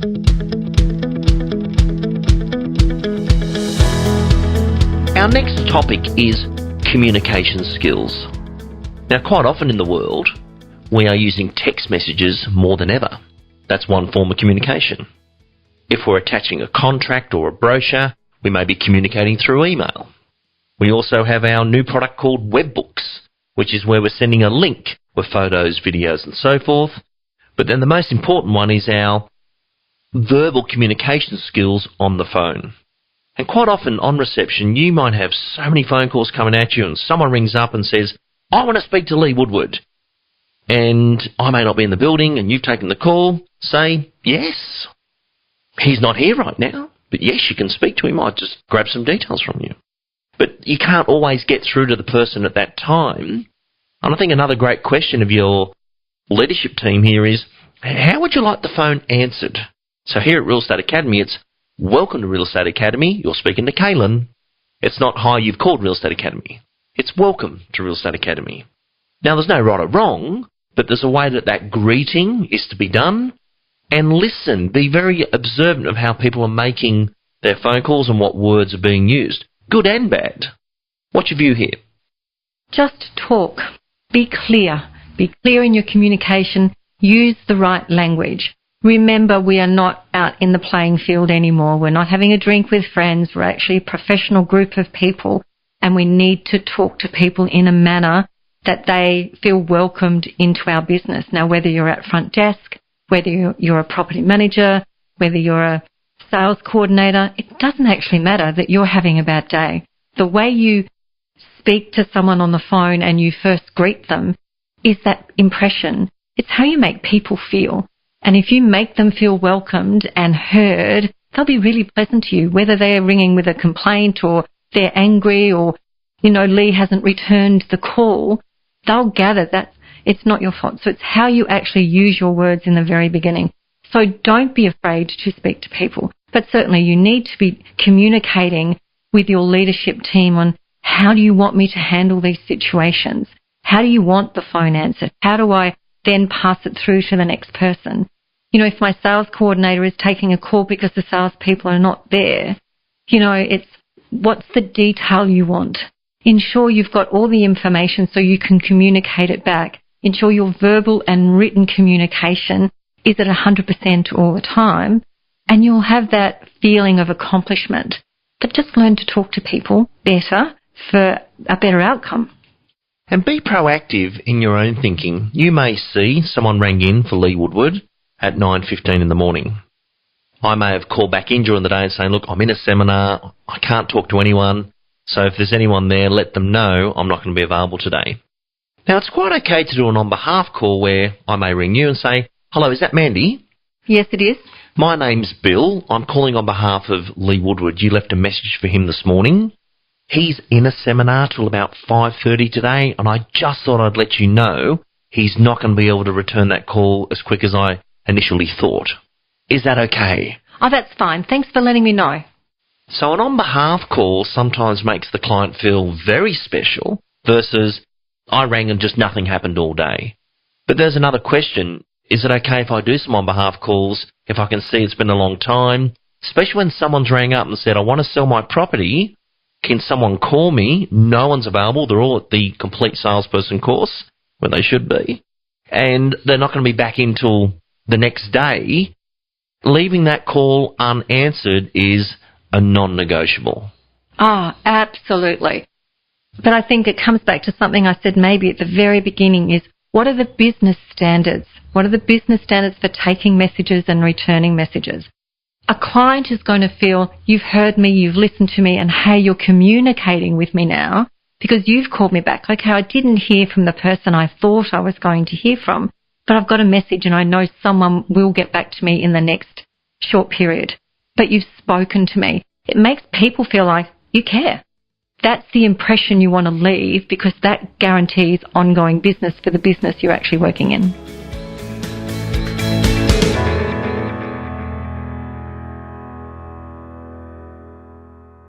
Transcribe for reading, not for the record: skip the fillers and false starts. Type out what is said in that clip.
Our next topic is communication skills. Now, quite often in the world, we are using text messages more than ever. That's one form of communication. If we're attaching a contract or a brochure, we may be communicating through email. We also have our new product called Webbooks, which is where we're sending a link with photos, videos and so forth. But then the most important one is our verbal communication skills on the phone. And quite often on reception, you might have so many phone calls coming at you and someone rings up and says, I want to speak to Lee Woodward. And I may not be in the building and you've taken the call. Say, yes, he's not here right now, but yes, you can speak to him. I'll just grab some details from you. But you can't always get through to the person at that time. And I think another great question of your leadership team here is, how would you like the phone answered? So here at Real Estate Academy, it's, welcome to Real Estate Academy. You're speaking to Kaylin. It's not, hi, you've called Real Estate Academy. It's welcome to Real Estate Academy. Now, there's no right or wrong, but there's a way that that greeting is to be done. And listen, be very observant of how people are making their phone calls and what words are being used, good and bad. What's your view here? Just talk. Be clear. Be clear in your communication. Use the right language. Remember, we are not out in the playing field anymore. We're not having a drink with friends. We're actually a professional group of people, and we need to talk to people in a manner that they feel welcomed into our business. Now, whether you're at front desk, whether you're a property manager, whether you're a sales coordinator, it doesn't actually matter that you're having a bad day. The way you speak to someone on the phone and you first greet them is that impression. It's how you make people feel. And if you make them feel welcomed and heard, they'll be really pleasant to you, whether they're ringing with a complaint or they're angry or, Lee hasn't returned the call. They'll gather that it's not your fault. So it's how you actually use your words in the very beginning. So don't be afraid to speak to people. But certainly you need to be communicating with your leadership team on how do you want me to handle these situations? How do you want the phone answered? How do I then pass it through to the next person? If my sales coordinator is taking a call because the salespeople are not there, it's what's the detail you want? Ensure you've got all the information so you can communicate it back. Ensure your verbal and written communication is at 100% all the time, and you'll have that feeling of accomplishment. But just learn to talk to people better for a better outcome. And be proactive in your own thinking. You may see someone rang in for Lee Woodward at 9:15 in the morning. I may have called back in during the day and saying, look, I'm in a seminar, I can't talk to anyone, so if there's anyone there, let them know I'm not going to be available today. Now, it's quite okay to do an on-behalf call where I may ring you and say, hello, is that Mandy? Yes, it is. My name's Bill. I'm calling on behalf of Lee Woodward. You left a message for him this morning. He's in a seminar till about 5:30 today, and I just thought I'd let you know he's not going to be able to return that call as quick as I initially thought. Is that okay? Oh, that's fine. Thanks for letting me know. So an on-behalf call sometimes makes the client feel very special versus I rang and just nothing happened all day. But there's another question. Is it okay if I do some on-behalf calls if I can see it's been a long time? Especially when someone's rang up and said, I want to sell my property. Can someone call me? No one's available. They're all at the complete salesperson course, where they should be. And they're not going to be back in till the next day. Leaving that call unanswered is a non-negotiable. Absolutely. But I think it comes back to something I said maybe at the very beginning is, what are the business standards? What are the business standards for taking messages and returning messages? A client is going to feel, you've heard me, you've listened to me, and hey, you're communicating with me now because you've called me back. Okay, I didn't hear from the person I thought I was going to hear from, but I've got a message and I know someone will get back to me in the next short period. But you've spoken to me. It makes people feel like you care. That's the impression you want to leave because that guarantees ongoing business for the business you're actually working in.